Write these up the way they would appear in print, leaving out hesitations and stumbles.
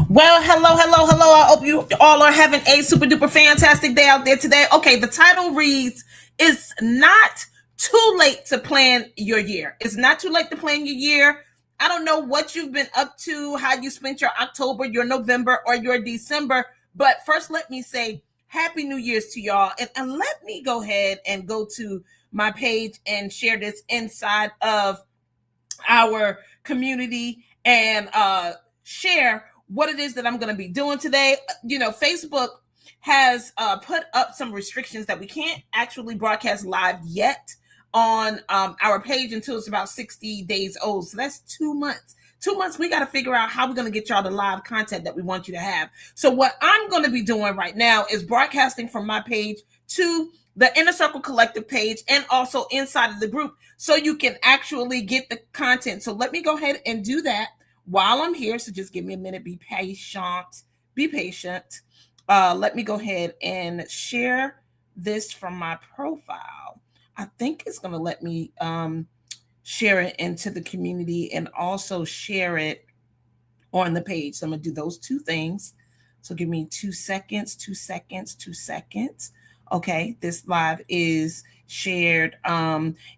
Well, hello, hello, hello. I hope you all are having a super duper fantastic day out there today. Okay, the title reads, It's Not Too Late to Plan Your Year. It's not too late to plan your year. I don't know what you've been up to, how you spent your October, your November, or your December. But first, let me say Happy New Year's to y'all. And let me go ahead and go to my page and share this inside of our community and share what it is that I'm going to be doing today. Facebook has put up some restrictions that we can't actually broadcast live yet on our page until it's about 60 days old. So that's 2 months. 2 months, we got to figure out how we're going to get y'all the live content that we want you to have. So what I'm going to be doing right now is broadcasting from my page to the Inner Circle Collective page and also inside of the group so you can actually get the content. So let me go ahead and do that while I'm here. So just give me a minute. Be patient. Be patient. Let me go ahead and share this from my profile. I think it's going to let me share it into the community and also share it on the page. So I'm going to do those two things. So give me 2 seconds, 2 seconds, 2 seconds. Okay, this live is shared.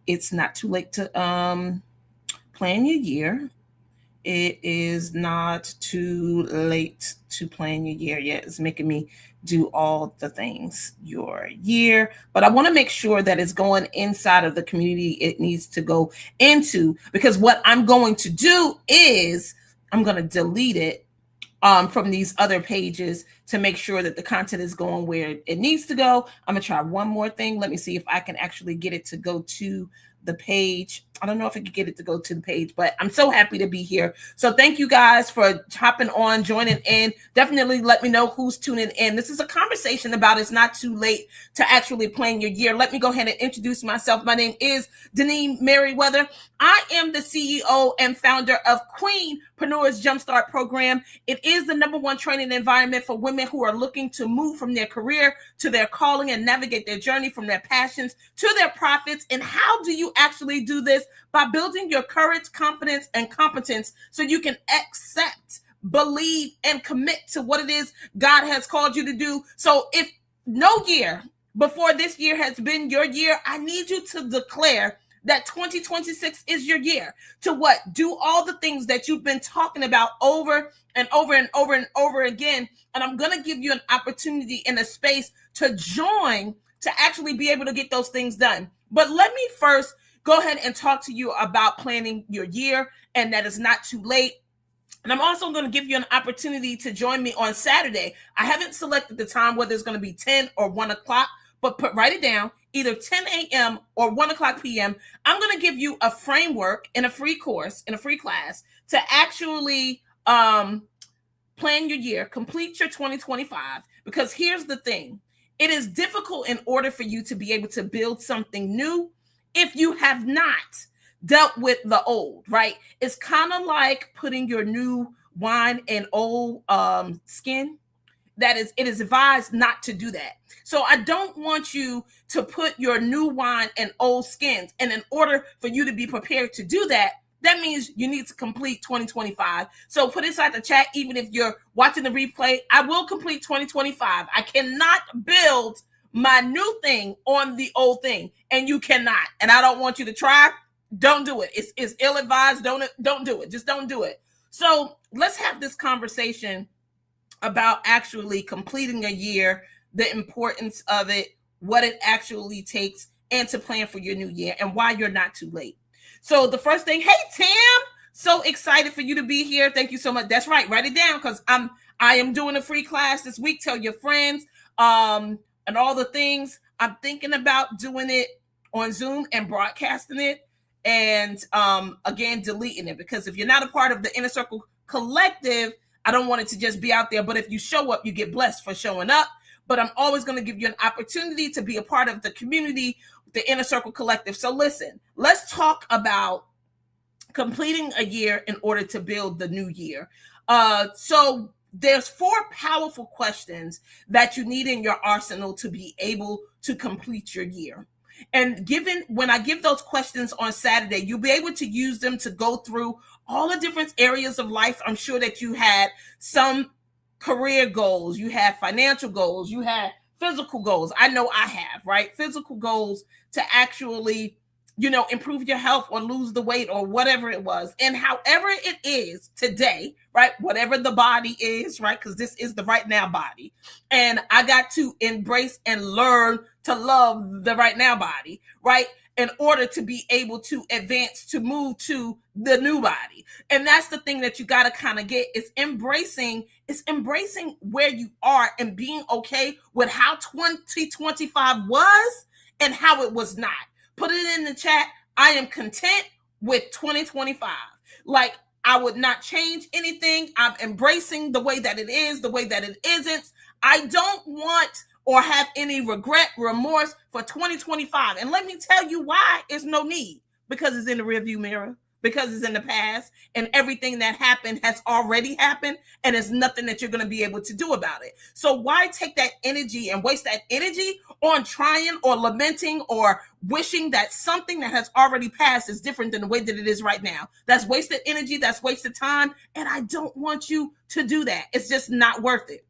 It's not too late to plan your year. It is not too late to plan your year yet. It's making me do all the things your year, but I want to make sure that it's going inside of the community it needs to go into, because what I'm going to do is I'm going to delete it from these other pages to make sure that the content is going where it needs to go. I'm going to try one more thing. Let me see if I can actually get it to go to the page. I don't know if I could get it to go to the page, but I'm so happy to be here. So thank you guys for hopping on, joining in. Definitely let me know who's tuning in. This is a conversation about it's not too late to actually plan your year. Let me go ahead and introduce myself. My name is Deneen Merriweather. I am the CEO and founder of Queenpreneurs Jumpstart Program. It is the #1 training environment for women who are looking to move from their career to their calling and navigate their journey from their passions to their profits. And how do you actually do this? By building your courage, confidence, and competence so you can accept, believe, and commit to what it is God has called you to do. So if no year before this year has been your year, I need you to declare that 2026 is your year to what? Do all the things that you've been talking about over and over and over and over again. And I'm going to give you an opportunity in a space to join to actually be able to get those things done. But let me first go ahead and talk to you about planning your year and that it's not too late. And I'm also going to give you an opportunity to join me on Saturday. I haven't selected the time, whether it's going to be 10 or 1 o'clock, but write it down, either 10 a.m. or 1 o'clock p.m. I'm going to give you a framework in a free course, in a free class, to actually plan your year, complete your 2025. Because here's the thing. It is difficult in order for you to be able to build something new if you have not dealt with the old, right? It's kind of like putting your new wine in old skin. It is advised not to do that. So I don't want you to put your new wine in old skins. And in order for you to be prepared to do that, that means you need to complete 2025. So put inside the chat, even if you're watching the replay, I will complete 2025. I cannot build my new thing on the old thing, and you cannot. And I don't want you to try. Don't do it. It's ill-advised. Don't do it. Just don't do it. So let's have this conversation about actually completing a year, the importance of it, what it actually takes, and to plan for your new year and why you're not too late. So the first thing, hey Tim, so excited for you to be here. Thank you so much. That's right. Write it down, because I am doing a free class this week. Tell your friends and all the things. I'm thinking about doing it on Zoom and broadcasting it, and again deleting it, because if you're not a part of the Inner Circle Collective, I don't want it to just be out there. But if you show up, you get blessed for showing up. But I'm always going to give you an opportunity to be a part of the community, the Inner Circle Collective. So listen, let's talk about completing a year in order to build the new year. So there's 4 powerful questions that you need in your arsenal to be able to complete your year. And when I give those questions on Saturday, you'll be able to use them to go through all the different areas of life. I'm sure that you had some career goals, you have financial goals, you have physical goals. I know I have, right? Physical goals to actually, improve your health or lose the weight or whatever it was. And however it is today, right? Whatever the body is, right? Because this is the right now body. And I got to embrace and learn to love the right now body, right? In order to be able to advance, to move to the new body. And that's the thing that you got to kind of get is embracing where you are and being okay with how 2025 was and how it was not. Put it in the chat. I am content with 2025. Like, I would not change anything. I'm embracing the way that it is, the way that it isn't. I don't want or have any regret, remorse for 2025. And let me tell you why it's no need. Because it's in the rearview mirror, because it's in the past, and everything that happened has already happened, and there's nothing that you're going to be able to do about it. So why take that energy and waste that energy on trying or lamenting or wishing that something that has already passed is different than the way that it is right now? That's wasted energy, that's wasted time, and I don't want you to do that. It's just not worth it.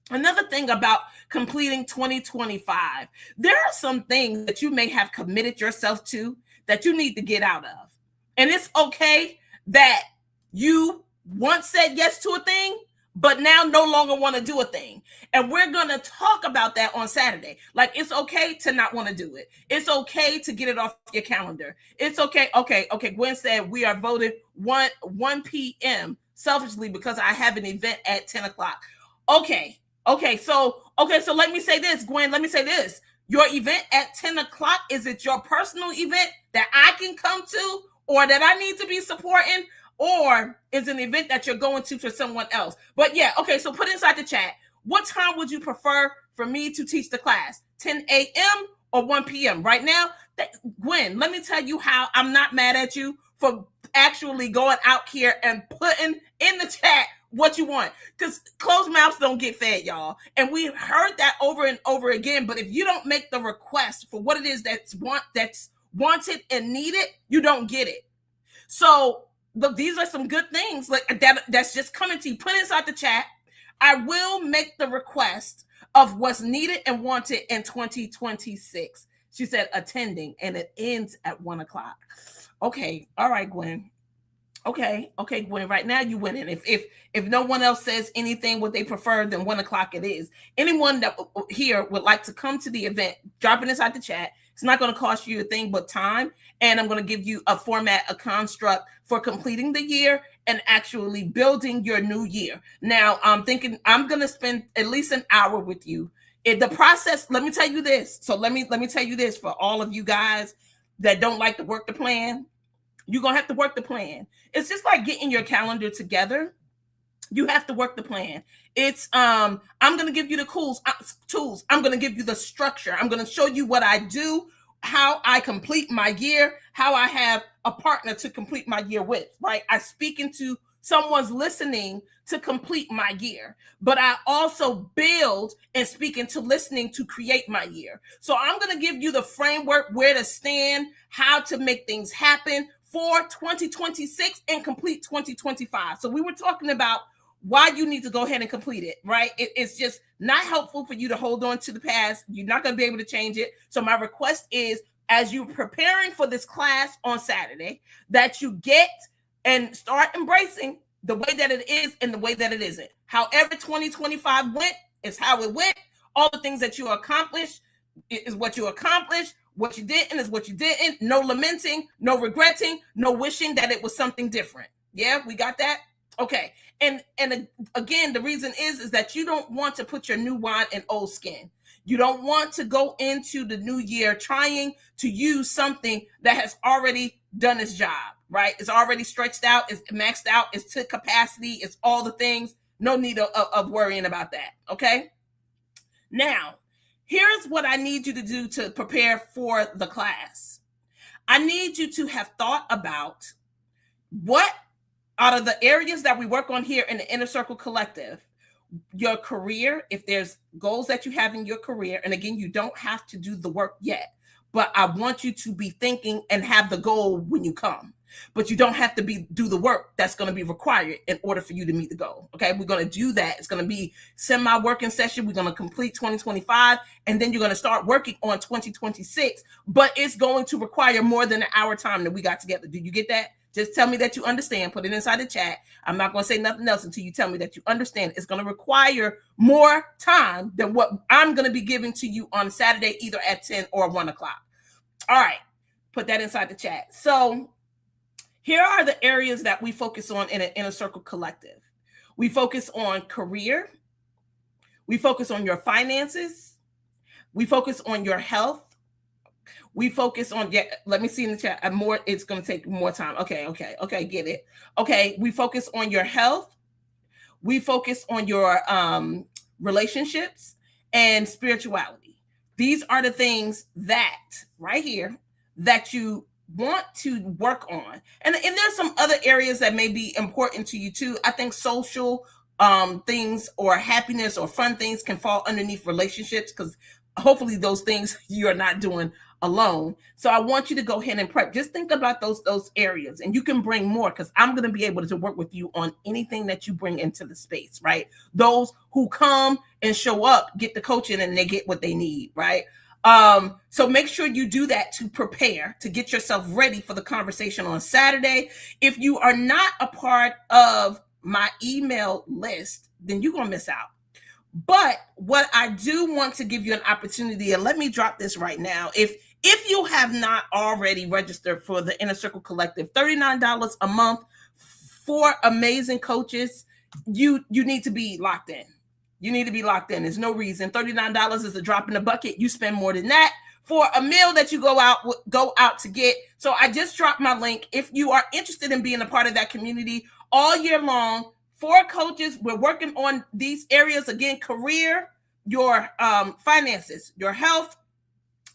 Another thing about completing 2025, there are some things that you may have committed yourself to that you need to get out of. And it's okay that you once said yes to a thing, but now no longer want to do a thing. And we're going to talk about that on Saturday. Like, it's okay to not want to do it. It's okay to get it off your calendar. It's okay. Okay. Gwen said we are voted 1 p.m. selfishly because I have an event at 10 o'clock. Okay. So let me say this, Gwen, let me say this. Your event at 10 o'clock, is it your personal event that I can come to or that I need to be supporting? Or is it an event that you're going to for someone else? But yeah, okay, so put inside the chat, what time would you prefer for me to teach the class? 10 a.m. or 1 p.m.? Right now, Gwen, let me tell you how I'm not mad at you for actually going out here and putting in the chat what you want, because closed mouths don't get fed, y'all. And we heard that over and over again. But if you don't make the request for what it is that's wanted and needed, you don't get it. So look, these are some good things like that's just coming to you. Put inside the chat. I will make the request of what's needed and wanted in 2026. She said attending, and it ends at 1 o'clock. Okay, all right, Gwen. Okay, Gwen, right now you winning. If no one else says anything what they prefer, then 1 o'clock it is. Anyone that here would like to come to the event, drop it inside the chat. It's not going to cost you a thing but time. And I'm going to give you a format, a construct for completing the year and actually building your new year. Now, I'm thinking I'm going to spend at least an hour with you. The process, let me tell you this. So let me tell you this for all of you guys that don't like to work the plan. You're going to have to work the plan. It's just like getting your calendar together. You have to work the plan. It's, I'm going to give you the tools. I'm going to give you the structure. I'm going to show you what I do, how I complete my year, how I have a partner to complete my year with, right? I speak into someone's listening to complete my year, but I also build and speak into listening to create my year. So I'm going to give you the framework, where to stand, how to make things happen for 2026 and complete 2025. So we were talking about why you need to go ahead and complete it, right? It's just not helpful for you to hold on to the past. You're not going to be able to change it. So my request is, as you're preparing for this class on Saturday, that you get and start embracing the way that it is and the way that it isn't. However 2025 went is how it went. All the things that you accomplished is what you accomplished. What you didn't is what you didn't. No lamenting, no regretting, no wishing that it was something different. Yeah, we got that? Okay. And again, the reason is that you don't want to put your new wine in old skin. You don't want to go into the new year trying to use something that has already done its job, right? It's already stretched out, it's maxed out, it's to capacity, it's all the things. No need of worrying about that, okay? Now, here's what I need you to do to prepare for the class. I need you to have thought about what out of the areas that we work on here in the Inner Circle Collective, your career, if there's goals that you have in your career, and again, you don't have to do the work yet, but I want you to be thinking and have the goal when you come. but you don't have to do the work that's going to be required in order for you to meet the goal. Okay, we're going to do that. It's going to be semi-working session. We're going to complete 2025, and then you're going to start working on 2026, but it's going to require more than an hour time that we got together. Do you get that? Just tell me that you understand. Put it inside the chat. I'm not going to say nothing else until you tell me that you understand. It's going to require more time than what I'm going to be giving to you on Saturday, either at 10 or 1 o'clock. All right. Put that inside the chat. So here are the areas that we focus on in an Inner Circle Collective. We focus on career. We focus on your finances. We focus on your health. We focus on, let me see in the chat, it's going to take more time. Okay, get it. Okay, we focus on your health. We focus on your relationships and spirituality. These are the things that, right here, that you want to work on. And there's some other areas that may be important to you too. I think social things or happiness or fun things can fall underneath relationships, because hopefully those things you're not doing alone. So I want you to go ahead and prep. Just think about those areas, and you can bring more, because I'm going to be able to work with you on anything that you bring into the space, right? Those who come and show up get the coaching and they get what they need, right? So make sure you do that to prepare, to get yourself ready for the conversation on Saturday. If you are not a part of my email list, then you're going to miss out. But what I do want to give you an opportunity, and let me drop this right now. If you have not already registered for the Inner Circle Collective, $39 a month, 4 amazing coaches, you need to be locked in. You need to be locked in. There's no reason. $39 is a drop in the bucket. You spend more than that for a meal that you go out to get. So I just dropped my link. If you are interested in being a part of that community all year long, 4 coaches, we're working on these areas again: career, your finances, your health,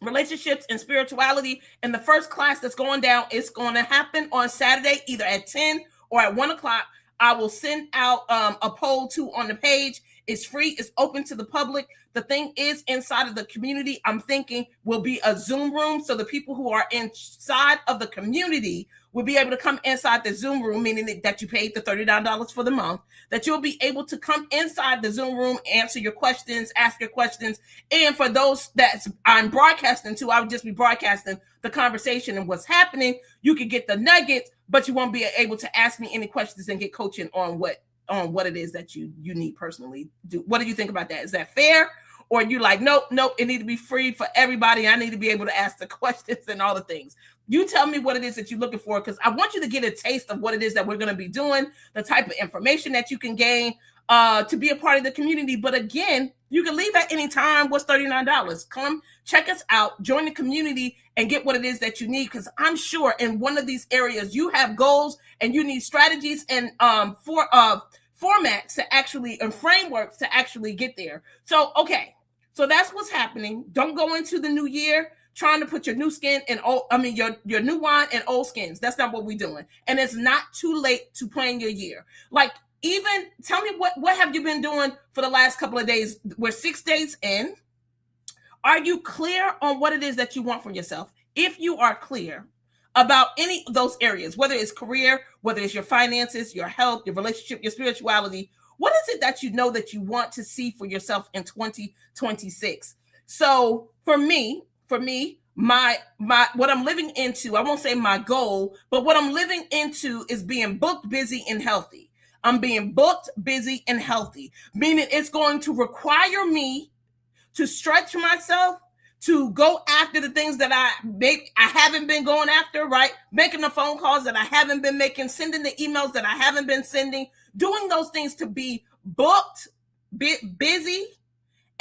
relationships, and spirituality. And the first class that's going down is going to happen on Saturday, either at 10 or at 1 o'clock. I will send out a poll too on the page. It's free. It's open to the public. The thing is, inside of the community, I'm thinking will be a Zoom room. So the people who are inside of the community will be able to come inside the Zoom room, meaning that you paid the $39 for the month, that you'll be able to come inside the Zoom room, answer your questions, ask your questions. And for those that I'm broadcasting to, I would just be broadcasting the conversation and what's happening. You can get the nuggets, but you won't be able to ask me any questions and get coaching on what it is that you need personally. What do you think about that? Is that fair? Or you like, nope, it need to be free for everybody. I need to be able to ask the questions and all the things. You tell me what it is that you're looking for, because I want you to get a taste of what it is that we're going to be doing, the type of information that you can gain to be a part of the community. But again, you can leave at any time. What's $39? Come check us out, join the community, and get what it is that you need, because I'm sure in one of these areas you have goals and you need strategies and formats to actually, and frameworks to actually get there. So, okay. So that's what's happening. Don't go into the new year trying to put your new skin in your new wine in old skins. That's not what we're doing. And it's not too late to plan your year. Like, even tell me what have you been doing for the last couple of days? We're 6 days in. Are you clear on what it is that you want from yourself? If you are clear about any of those areas, whether it's career, whether it's your finances, your health, your relationship, your spirituality, what is it that you know that you want to see for yourself in 2026? So for me, my what I'm living into, I won't say my goal, but what I'm living into is being booked, busy, and healthy. I'm being booked, busy, and healthy, meaning it's going to require me to stretch myself, to go after the things that I haven't been going after, right? Making the phone calls that I haven't been making, sending the emails that I haven't been sending, doing those things to be booked, busy,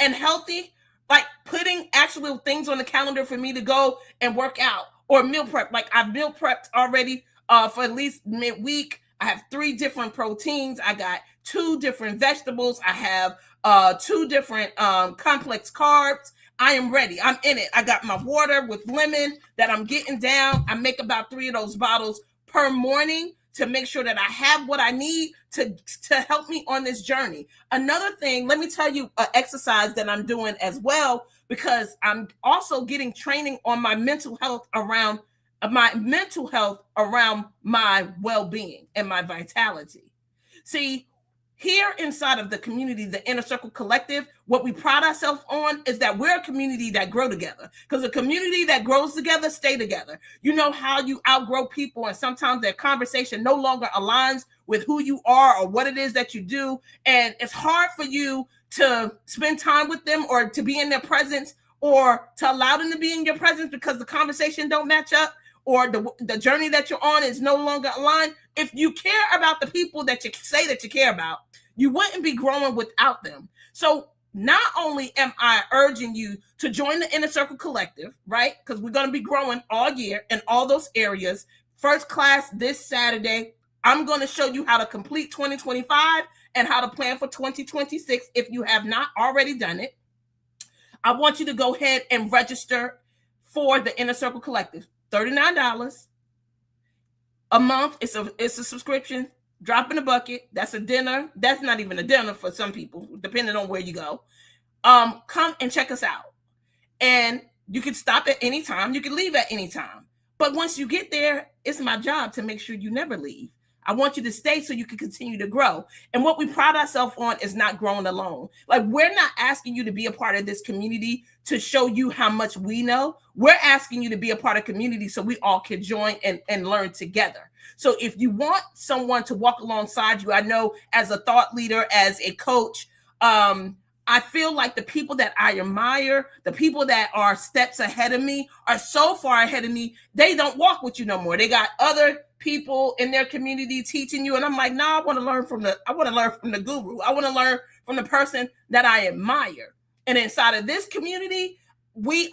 and healthy, like putting actual things on the calendar for me to go and work out, or meal prep. Like I've meal prepped already for at least midweek. I have 3 different proteins. I got 2 different vegetables. I have 2 different complex carbs. I am ready. I'm in it. I got my water with lemon that I'm getting down. I make about 3 of those bottles per morning to make sure that I have what I need to help me on this journey. Another thing, let me tell you an exercise that I'm doing as well, because I'm also getting training on my mental health around my mental health around my well-being and my vitality. See, here inside of the community, the Inner Circle Collective, what we pride ourselves on is that we're a community that grow together, because a community that grows together stay together. You know how you outgrow people, and sometimes their conversation no longer aligns with who you are or what it is that you do, and it's hard for you to spend time with them or to be in their presence or to allow them to be in your presence because the conversation don't match up or the journey that you're on is no longer aligned. If you care about the people that you say that you care about, you wouldn't be growing without them. So not only am I urging you to join the Inner Circle Collective, right? Because we're going to be growing all year in all those areas. First class this Saturday. I'm going to show you how to complete 2025 and how to plan for 2026 if you have not already done it. I want you to go ahead and register for the Inner Circle Collective. $39 a month. It's a subscription. Drop in the bucket. That's a dinner. That's not even a dinner for some people, depending on where you go. Come and check us out. And you can stop at any time. You can leave at any time. But once you get there, it's my job to make sure you never leave. I want you to stay so you can continue to grow. And what we pride ourselves on is not growing alone. Like, we're not asking you to be a part of this community to show you how much we know. We're asking you to be a part of community so we all can join and learn together. So if you want someone to walk alongside you, I know as a thought leader, as a coach, I feel like the people that I admire, the people that are steps ahead of me, are so far ahead of me, they don't walk with you no more. They got other people in their community teaching you. And I'm like, no, I want to learn from the guru. I want to learn from the person that I admire. And inside of this community, we're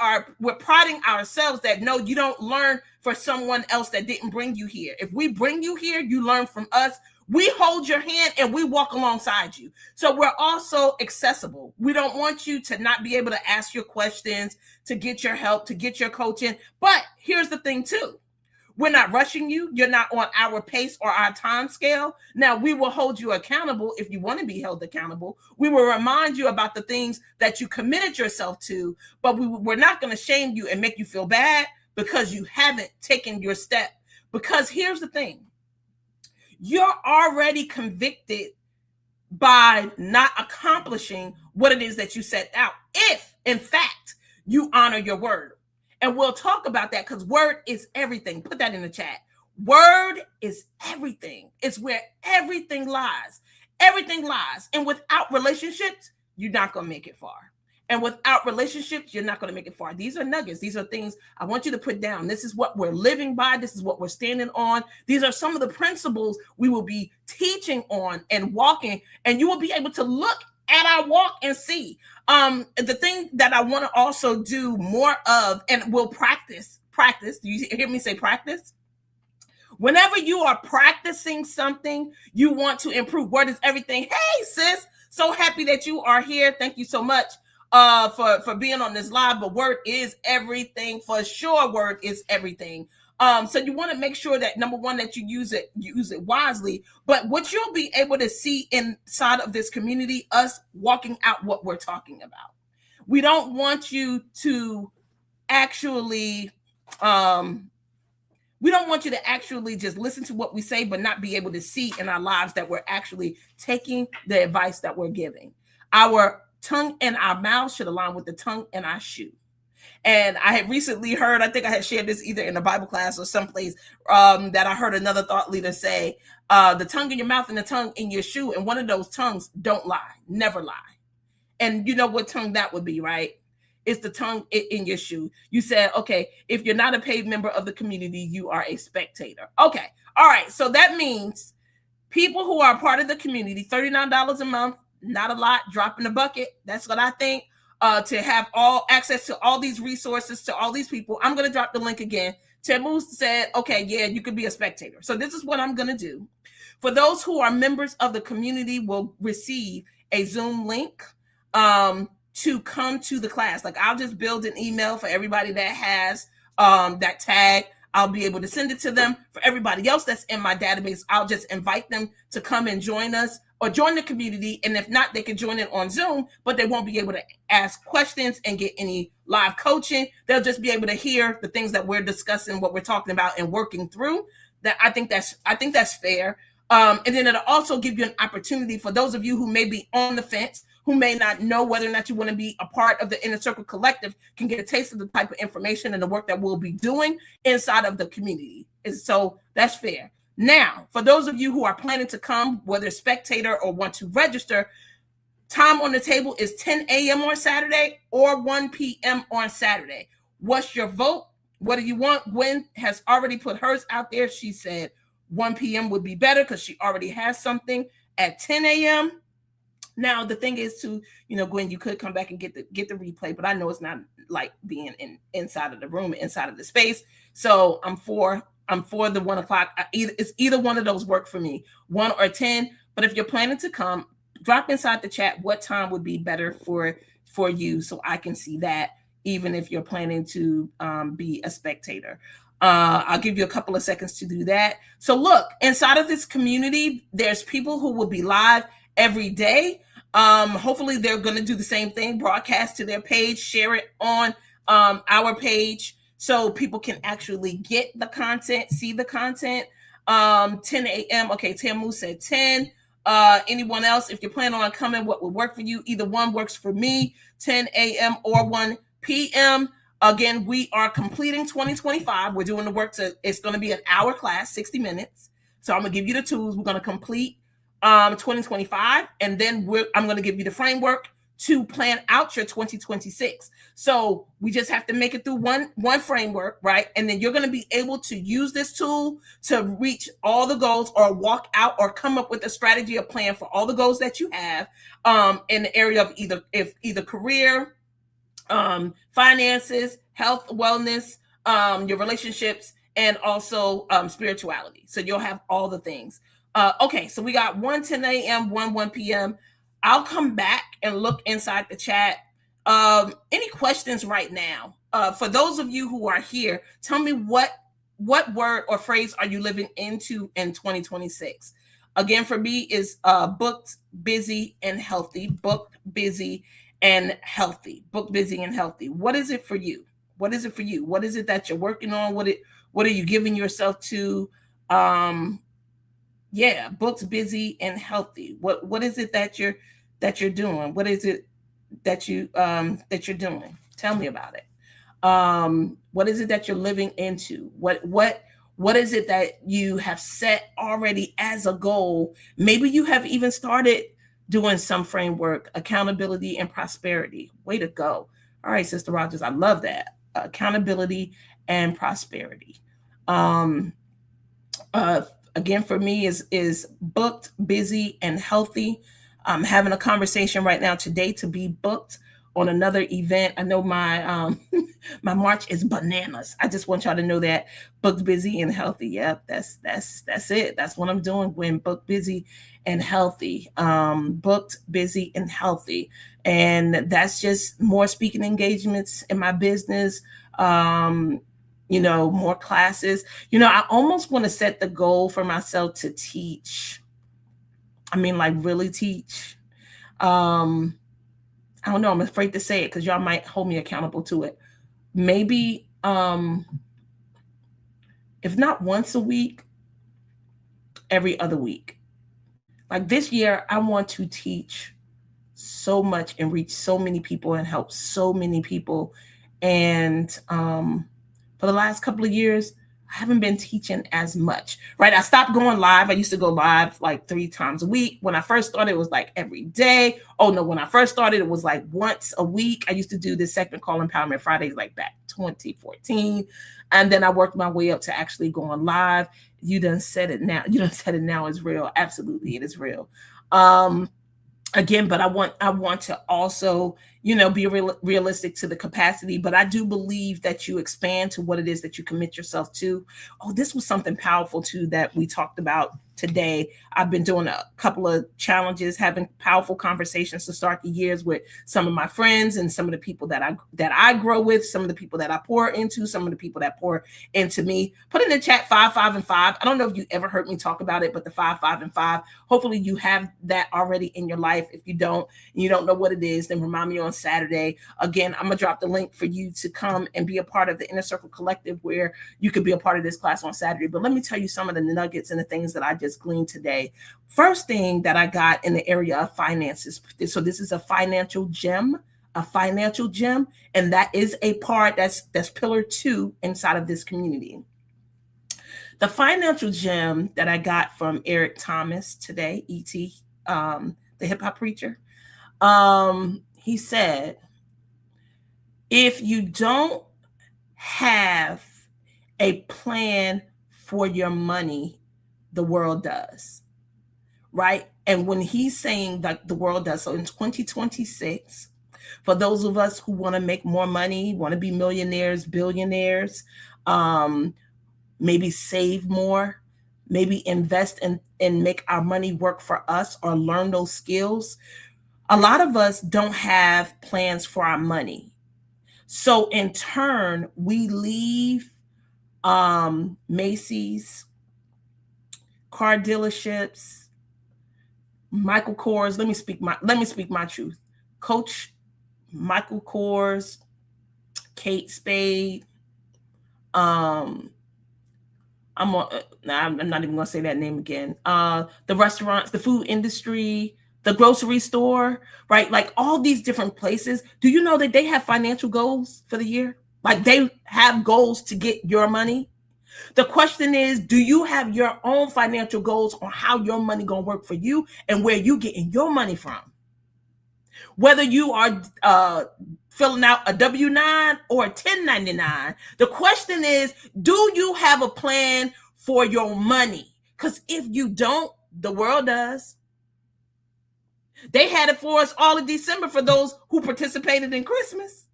priding ourselves that no, you don't learn for someone else that didn't bring you here. If we bring you here, you learn from us. We hold your hand and we walk alongside you. So we're also accessible. We don't want you to not be able to ask your questions, to get your help, to get your coaching. But here's the thing too. We're not rushing you. You're not on our pace or our time scale. Now, we will hold you accountable if you want to be held accountable. We will remind you about the things that you committed yourself to, but we're not going to shame you and make you feel bad because you haven't taken your step. Because here's the thing. You're already convicted by not accomplishing what it is that you set out, if, in fact, you honor your word. And we'll talk about that because word is everything. Put that in the chat. Word is everything. It's where everything lies. Everything lies. And without relationships, you're not going to make it far. And without relationships, you're not going to make it far. These are nuggets. These are things I want you to put down. This is what we're living by. This is what we're standing on. These are some of the principles we will be teaching on and walking. And you will be able to look at our walk and see. The thing that I want to also do more of, and we'll practice. Do you hear me say practice? Whenever you are practicing something, you want to improve. Word is everything. Hey, sis, so happy that you are here. Thank you so much for being on this live. But word is everything for sure. Word is everything. So you want to make sure that, number one, that you use it wisely. But what you'll be able to see inside of this community, us walking out what we're talking about. We don't want you to actually, just listen to what we say, but not be able to see in our lives that we're actually taking the advice that we're giving. Our tongue and our mouth should align with the tongue in our shoe. And I had recently heard, I think I had shared this either in a Bible class or someplace, that I heard another thought leader say, the tongue in your mouth and the tongue in your shoe, and one of those tongues don't lie, never lie. And you know what tongue that would be, right? It's the tongue in your shoe. You said, okay, if you're not a paid member of the community, you are a spectator. Okay, all right, so that means people who are part of the community, $39 a month, not a lot, drop in the bucket. That's what I think. To have all access to all these resources, to all these people. I'm going to drop the link again. Temu said, okay, yeah, you could be a spectator. So this is what I'm going to do. For those who are members of the community, will receive a Zoom link to come to the class. Like, I'll just build an email for everybody that has that tag. I'll be able to send it to them. For everybody else that's in my database, I'll just invite them to come and join us or join the community. And if not, they can join it on Zoom, but they won't be able to ask questions and get any live coaching. They'll just be able to hear the things that we're discussing, what we're talking about and working through. That I think that's fair. And then it'll also give you an opportunity for those of you who may be on the fence, who may not know whether or not you want to be a part of the Inner Circle Collective, can get a taste of the type of information and the work that we'll be doing inside of the community. And so that's fair. Now, for those of you who are planning to come, whether spectator or want to register, time on the table is 10 a.m. on Saturday or 1 p.m. on Saturday. What's your vote? What do you want? Gwen has already put hers out there. She said 1 p.m. would be better because she already has something at 10 a.m. Now, the thing is Gwen, you could come back and get the replay, but I know it's not like being inside of the room, inside of the space. So I'm for the 1 o'clock. It's either one of those work for me, 1 or 10. But if you're planning to come, drop inside the chat what time would be better for you so I can see that, even if you're planning to be a spectator. I'll give you a couple of seconds to do that. So look, inside of this community, there's people who will be live every day. Hopefully they're going to do the same thing, broadcast to their page, share it on our page so people can actually get the content, see the content. 10 a.m. Okay, Tamu said 10. Anyone else, if you're planning on coming, what would work for you? Either one works for me, 10 a.m. or 1 p.m. Again, we are completing 2025. We're doing the work it's going to be an hour class, 60 minutes. So I'm going to give you the tools. We're going to complete 2025, and then I'm going to give you the framework to plan out your 2026. So we just have to make it through one framework, right? And then you're going to be able to use this tool to reach all the goals, or walk out or come up with a strategy or plan for all the goals that you have in the area of either career, finances, health, wellness, your relationships, and also spirituality. So you'll have all the things. Okay, so we got 10 a.m., 1 p.m. I'll come back and look inside the chat. Any questions right now? For those of you who are here, tell me what word or phrase are you living into in 2026? Again, for me is booked, busy, and healthy. Booked, busy, and healthy. Booked, busy, and healthy. What is it for you? What is it for you? What is it that you're working on? What are you giving yourself to? Yeah, booked, busy, and healthy. What is it that you're doing? What is it that you're doing? Tell me about it. What is it that you're living into? What is it that you have set already as a goal? Maybe you have even started doing some framework, accountability and prosperity. Way to go. All right, Sister Rogers, I love that. Accountability and prosperity. Again, for me is booked, busy, and healthy. I'm having a conversation right now today to be booked on another event. I know my my March is bananas. I just want y'all to know that. Booked, busy, and healthy. Yep, that's it. That's what I'm doing when booked, busy, and healthy. Booked, busy, and healthy. And that's just more speaking engagements in my business. More classes. I almost want to set the goal for myself to teach. I mean, like really teach. I don't know. I'm afraid to say it because y'all might hold me accountable to it. Maybe, if not once a week, every other week. Like this year, I want to teach so much and reach so many people and help so many people. And for the last couple of years, I haven't been teaching as much, right? I stopped going live. I used to go live like 3 times a week. When I first started, it was like every day. Oh no, when I first started, it was like once a week. I used to do this segment called Empowerment Fridays like back 2014. And then I worked my way up to actually going live. You done said it now. You done said it now is real. Absolutely, it is real. Again, but I want to also be realistic to the capacity. But I do believe that you expand to what it is that you commit yourself to. Oh, this was something powerful too that we talked about today. I've been doing a couple of challenges, having powerful conversations to start the years with some of my friends and some of the people that I grow with, some of the people that I pour into, some of the people that pour into me. Put in the chat 5, 5, and 5. I don't know if you ever heard me talk about it, but the 5, 5, and 5. Hopefully you have that already in your life. If you don't, and you don't know what it is, then remind me on Saturday. Again, I'm gonna drop the link for you to come and be a part of the Inner Circle Collective, where you could be a part of this class on Saturday. But let me tell you some of the nuggets and the things that I just gleaned today. First thing that I got in the area of finances. So this is a financial gem, and that is a part that's pillar 2 inside of this community. The financial gem that I got from Eric Thomas today, E.T., the hip hop preacher, he said, if you don't have a plan for your money, the world does, right? And when he's saying that the world does, so in 2026, for those of us who want to make more money, want to be millionaires, billionaires, maybe save more, maybe invest and make our money work for us or learn those skills. A lot of us don't have plans for our money. So in turn, we leave Macy's, car dealerships, Michael Kors. Let me speak my truth. Coach, Michael Kors, Kate Spade. I'm not even gonna say that name again. The restaurants, the food industry, the grocery store, right? Like all these different places. Do you know that they have financial goals for the year? Like they have goals to get your money. The question is, do you have your own financial goals on how your money gonna work for you and where you getting your money from? Whether you are filling out a W-9 or a 1099, the question is, do you have a plan for your money? Because if you don't, the world does. They had it for us all of December for those who participated in Christmas.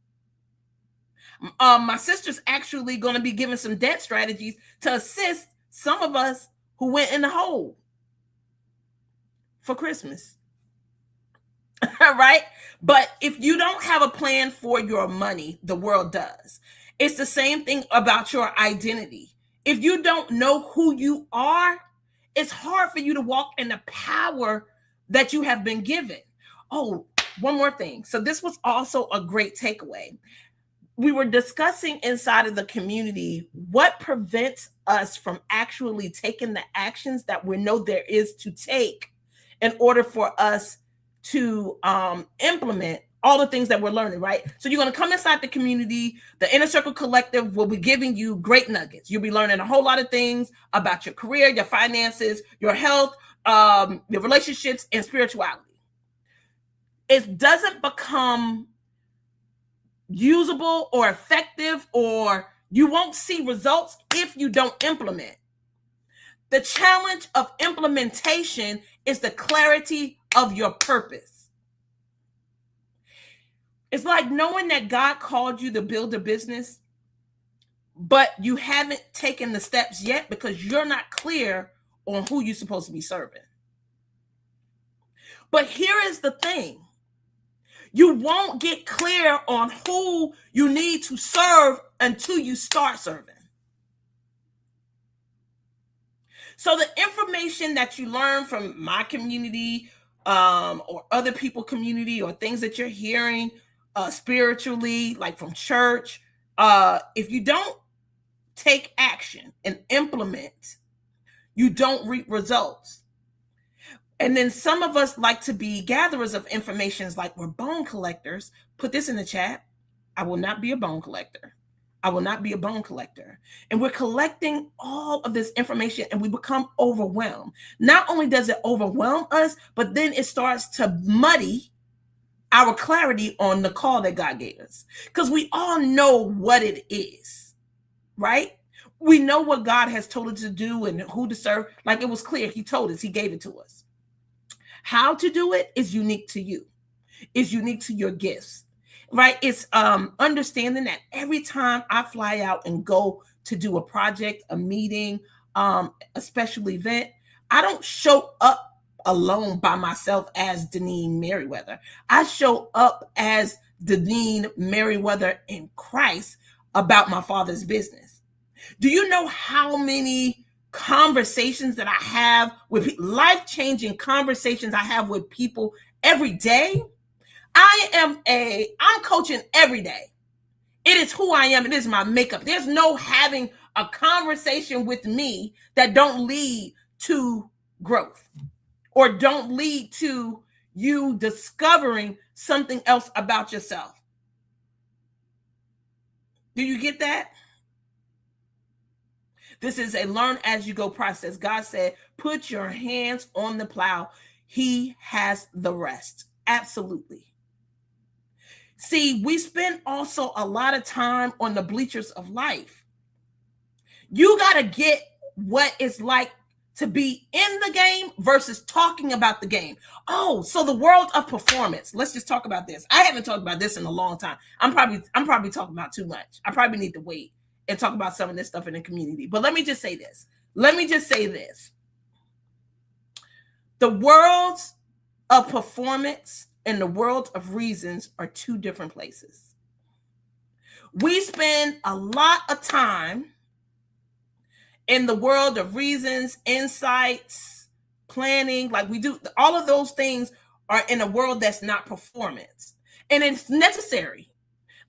My sister's actually going to be giving some debt strategies to assist some of us who went in the hole for Christmas. Right? But if you don't have a plan for your money, the world does. It's the same thing about your identity. If you don't know who you are, it's hard for you to walk in the power that you have been given. Oh, one more thing. So this was also a great takeaway. We were discussing inside of the community what prevents us from actually taking the actions that we know there is to take in order for us to implement all the things that we're learning, right? So you're going to come inside the community. The Inner Circle Collective will be giving you great nuggets. You'll be learning a whole lot of things about your career, your finances, your health, your relationships, and spirituality. It doesn't become usable or effective, or you won't see results if you don't implement. The challenge of implementation is the clarity of your purpose. It's like knowing that God called you to build a business, but you haven't taken the steps yet because you're not clear on who you're supposed to be serving. But here is the thing. You won't get clear on who you need to serve until you start serving. So the information that you learn from my community or other people's community or things that you're hearing spiritually, like from church, if you don't take action and implement, you don't reap results. And then some of us like to be gatherers of information, like we're bone collectors. Put this in the chat. I will not be a bone collector. I will not be a bone collector. And we're collecting all of this information and we become overwhelmed. Not only does it overwhelm us, but then it starts to muddy our clarity on the call that God gave us. Because we all know what it is, right? We know what God has told us to do and who to serve. Like it was clear. He told us, he gave it to us. How to do it is unique to you. It's unique to your gifts. right? It's understanding that every time I fly out and go to do a project, a meeting, a special event, I don't show up alone by myself as Deneen Merriweather. I show up as Deneen Merriweather in Christ about my Father's business. Do you know how many conversations that I have with life-changing conversations I have with people every day? I'm coaching every day. It is who I am. It is my makeup. There's no having a conversation with me that don't lead to growth or don't lead to you discovering something else about yourself. Do you get that? This is a learn as you go process. God said, put your hands on the plow. He has the rest. Absolutely. See, we spend also a lot of time on the bleachers of life. You got to get what it's like to be in the game versus talking about the game. Oh, so the world of performance. Let's just talk about this. I haven't talked about this in a long time. I'm probably talking about too much. I probably need to wait and talk about some of this stuff in the community. But let me just say this. The world of performance and the world of reasons are two different places. We spend a lot of time in the world of reasons, insights, planning, like we do. All of those things are in a world that's not performance. And it's necessary.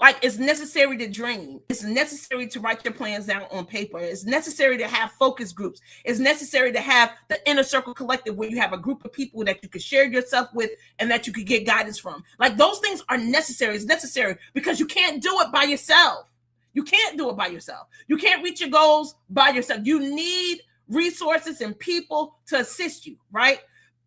Like, it's necessary to dream. It's necessary to write your plans down on paper. It's necessary to have focus groups. It's necessary to have the inner circle collective where you have a group of people that you can share yourself with and that you can get guidance from. Like, those things are necessary. It's necessary because you can't do it by yourself. You can't do it by yourself. You can't reach your goals by yourself. You need resources and people to assist you, right?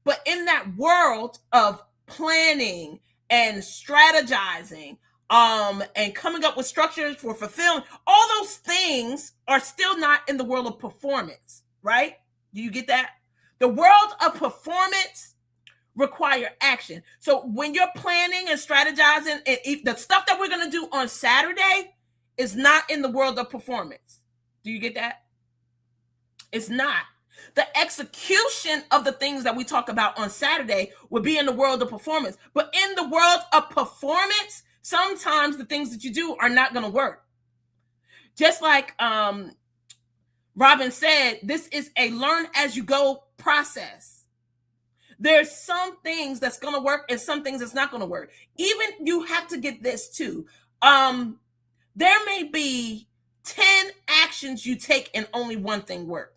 But in that world of planning and strategizing, and coming up with structures for fulfilling, all those things are still not in the world of performance, right? Do you get that? The world of performance require action. So when you're planning and strategizing, and the stuff that we're going to do on Saturday is not in the world of performance. Do you get that? It's not. The execution of the things that we talk about on Saturday would be in the world of performance. But in the world of performance, sometimes the things that you do are not going to work. Just like Robin said, this is a learn as you go process. There's some things that's going to work and some things that's not going to work. Even you have to get this too. There may be 10 actions you take and only one thing works.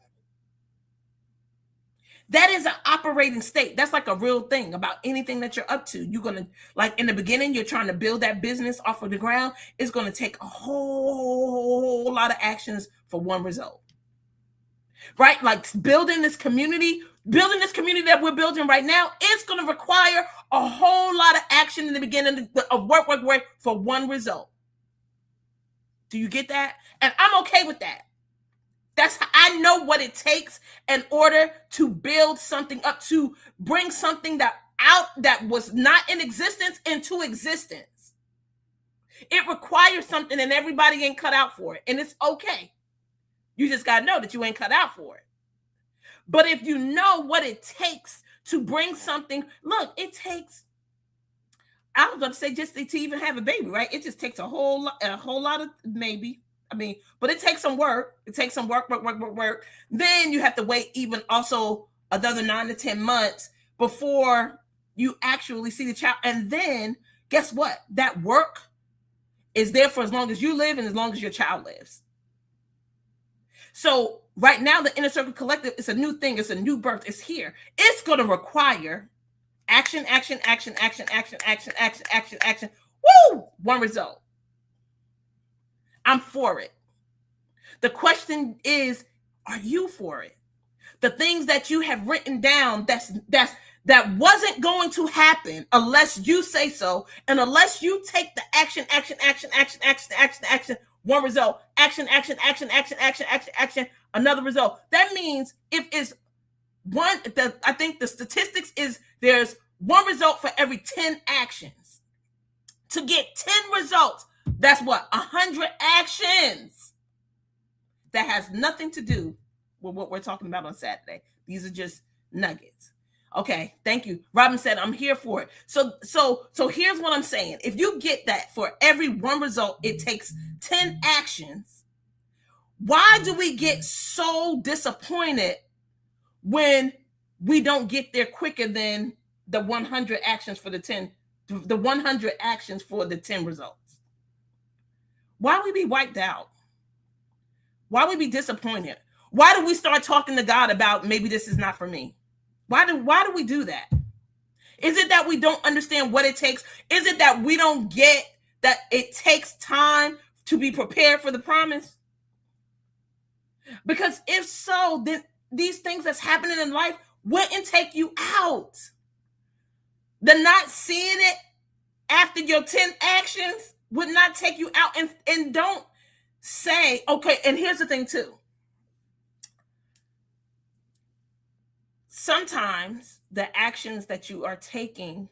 That is an operating state. That's like a real thing about anything that you're up to. You're going to, like in the beginning, you're trying to build that business off of the ground. It's going to take a whole lot of actions for one result. Right? Like building this community that we're building right now, it's going to require a whole lot of action in the beginning of work for one result. Do you get that? And I'm okay with that. I know what it takes in order to build something up, to bring something that was not in existence into existence. It requires something and everybody ain't cut out for it. And it's okay. You just got to know that you ain't cut out for it. But if you know what it takes to bring something, look, it takes, I was going to say just to even have a baby, right? It just takes a whole lot of maybe. But it takes some work. It takes some work. Then you have to wait even also another 9 to 10 months before you actually see the child. And then guess what? That work is there for as long as you live and as long as your child lives. So right now, the Inner Circle Collective is a new thing. It's a new birth. It's here. It's going to require action. Woo! One result. I'm for it. The question is, are you for it? The things that you have written down that wasn't going to happen unless you say so, and unless you take the action, one result, action, another result. That means if it's one, I think the statistics is there's one result for every 10 actions. to get 10 results. That's what? 100 actions. That has nothing to do with what we're talking about on Saturday. These are just nuggets. Okay, thank you. Robin said, I'm here for it. So here's what I'm saying. If you get that for every one result, it takes 10 actions. Why do we get so disappointed when we don't get there quicker than the 100 actions for the 100 actions for the 10 results? Why we be wiped out? Why we be disappointed? Why do we start talking to God about maybe this is not for me? Why do we do that? Is it that we don't understand what it takes? Is it that we don't get that it takes time to be prepared for the promise? Because if so, then these things that's happening in life wouldn't take you out. The not seeing it after your 10 actions would not take you out. And don't say, okay, and here's the thing too. Sometimes the actions that you are taking,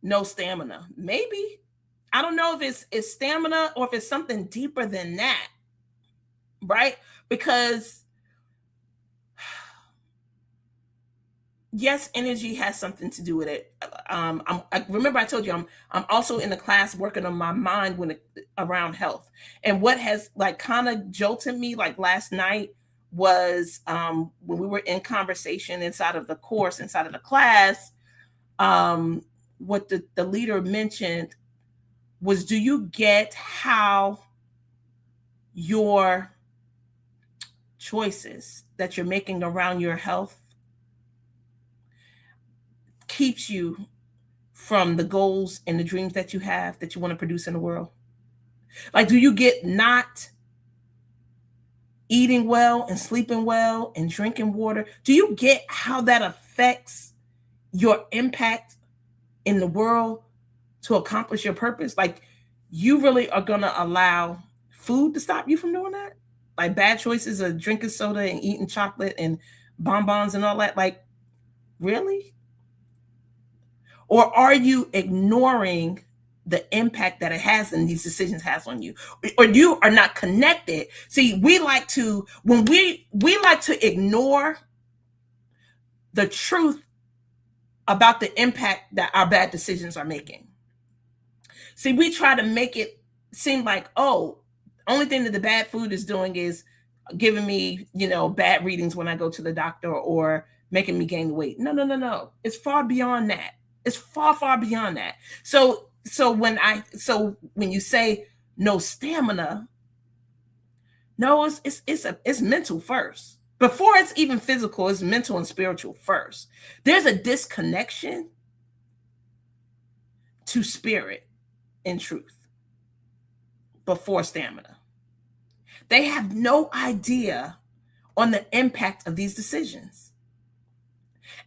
no stamina. Maybe, I don't know if it's stamina or if it's something deeper than that, right? Because yes, energy has something to do with it. I remember I told you I'm also in the class working on my mind around health. And what has like kind of jolted me like last night was when we were in conversation inside of the course, inside of the class, what the leader mentioned was, do you get how your choices that you're making around your health keeps you from the goals and the dreams that you have that you want to produce in the world? Like, do you get not eating well and sleeping well and drinking water? Do you get how that affects your impact in the world to accomplish your purpose? Like, you really are going to allow food to stop you from doing that? Like bad choices of drinking soda and eating chocolate and bonbons and all that? Like, really? Or are you ignoring the impact that it has and these decisions has on you? Or you are not connected. See, we like to ignore the truth about the impact that our bad decisions are making. See, we try to make it seem like, oh, only thing that the bad food is doing is giving me, bad readings when I go to the doctor or making me gain weight. No. It's far beyond that. It's far, far beyond that. So when you say no stamina, no, it's mental first. Before it's even physical, it's mental and spiritual first. There's a disconnection to spirit and truth before stamina. They have no idea on the impact of these decisions.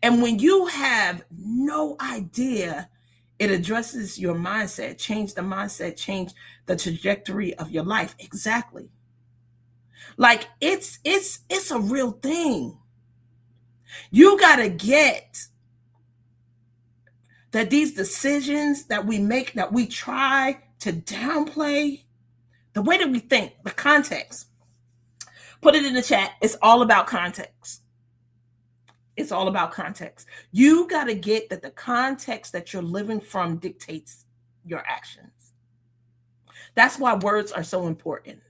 And when you have no idea, it addresses your mindset, change the mindset, change the trajectory of your life. Exactly. Like it's a real thing. You got to get that these decisions that we make, that we try to downplay, the way that we think, the context. Put it in the chat. It's all about context. It's all about context. You got to get that the context that you're living from dictates your actions. That's why words are so important,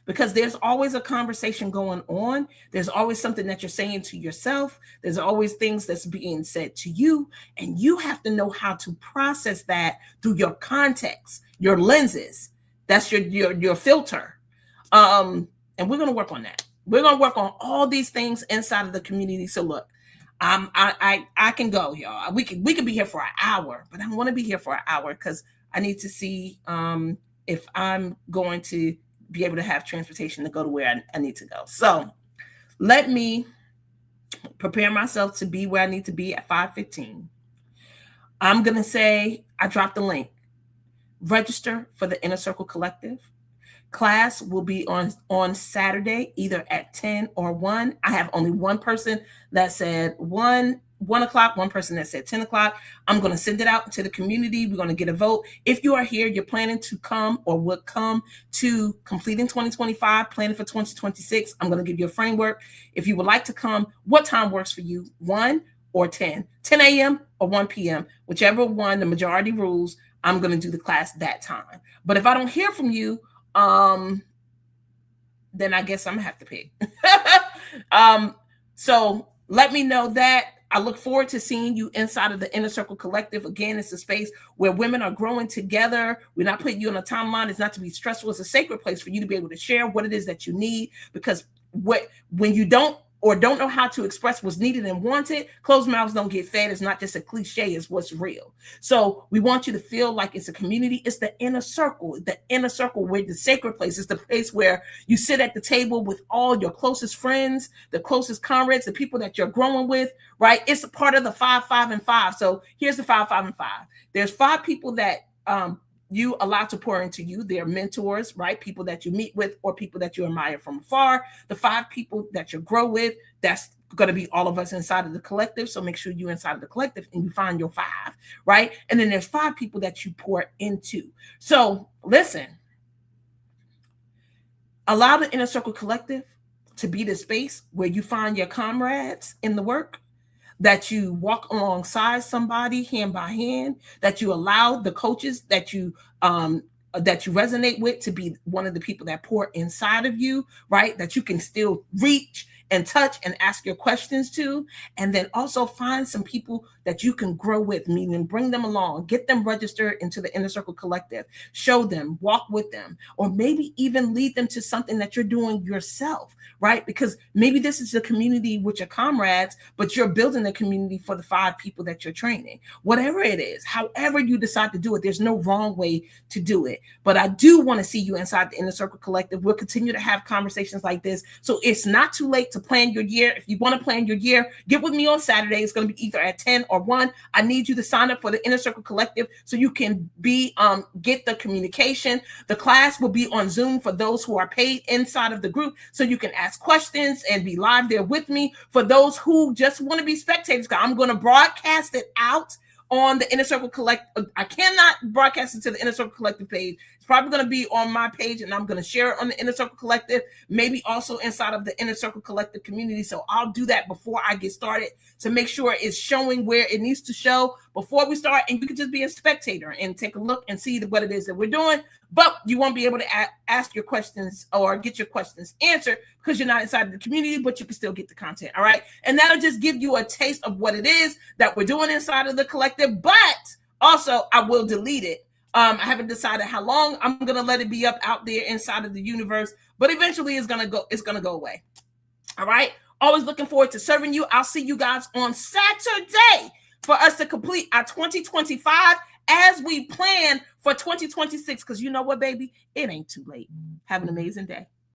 because there's always a conversation going on. There's always something that you're saying to yourself. There's always things that's being said to you. And you have to know how to process that through your context, your lenses. That's your filter. And we're going to work on that. We're going to work on all these things inside of the community. So look, I can go, y'all. We could be here for an hour, but I want to be here for an hour because I need to see if I'm going to be able to have transportation to go to where I need to go. So let me prepare myself to be where I need to be at 5:15. I'm going to say I dropped the link. Register for the Inner Circle Collective. Class will be on Saturday, either at 10 or 1. I have only one person that said 1. 1 o'clock, one person that said 10 o'clock. I'm going to send it out to the community. We're going to get a vote. If you are here, you're planning to come or would come to Completing 2025, planning for 2026, I'm going to give you a framework. If you would like to come, what time works for you? 1 or 10 a.m. or 1 p.m., whichever one, the majority rules, I'm going to do the class that time. But if I don't hear from you, then I guess I'm going to have to pick. So let me know that. I look forward to seeing you inside of the Inner Circle Collective. Again, it's a space where women are growing together. We're not putting you on a timeline. It's not to be stressful. It's a sacred place for you to be able to share what it is that you need, because when you don't know how to express what's needed and wanted, closed mouths don't get fed. It's not just a cliche, it's what's real. So we want you to feel like it's a community. It's the inner circle where the sacred place is, the place where you sit at the table with all your closest friends, the closest comrades, the people that you're growing with, right? It's a part of the 5, 5, and 5. So here's the 5, 5, and 5. There's 5 people that you allow to pour into you. They're mentors, right? People that you meet with or people that you admire from afar. The 5 people that you grow with, that's going to be all of us inside of the collective. So make sure you're inside of the collective and you find your 5, right? And then there's 5 people that you pour into. So listen, allow the Inner Circle Collective to be the space where you find your comrades in the work, that you walk alongside somebody hand by hand, that you allow the coaches that you resonate with to be one of the people that pour inside of you, right? That you can still reach and touch and ask your questions to. And then also find some people that you can grow with, meaning bring them along, get them registered into the Inner Circle Collective, show them, walk with them, or maybe even lead them to something that you're doing yourself, right? Because maybe this is a community with your comrades, but you're building a community for the 5 people that you're training. Whatever it is, however you decide to do it, there's no wrong way to do it. But I do want to see you inside the Inner Circle Collective. We'll continue to have conversations like this. So it's not too late to plan your year. If you want to plan your year, get with me on Saturday. It's going to be either at 10 or 1. I need you to sign up for the Inner Circle Collective so you can get the communication. The class will be on Zoom for those who are paid inside of the group, so you can ask questions and be live there with me. For those who just want to be spectators, I'm going to broadcast it out on the Inner Circle Collective. I cannot broadcast it to the Inner Circle Collective page. It's probably going to be on my page, and I'm going to share it on the Inner Circle Collective, maybe also inside of the Inner Circle Collective community. So I'll do that before I get started to make sure it's showing where it needs to show before we start. And you can just be a spectator and take a look and see what it is that we're doing. But you won't be able to ask your questions or get your questions answered because you're not inside the community, but you can still get the content. All right. And that'll just give you a taste of what it is that we're doing inside of the collective. But also, I will delete it. I haven't decided how long I'm going to let it be up out there inside of the universe, but eventually it's going to go away. All right. Always looking forward to serving you. I'll see you guys on Saturday for us to complete our 2025 as we plan for 2026. Because you know what, baby? It ain't too late. Have an amazing day.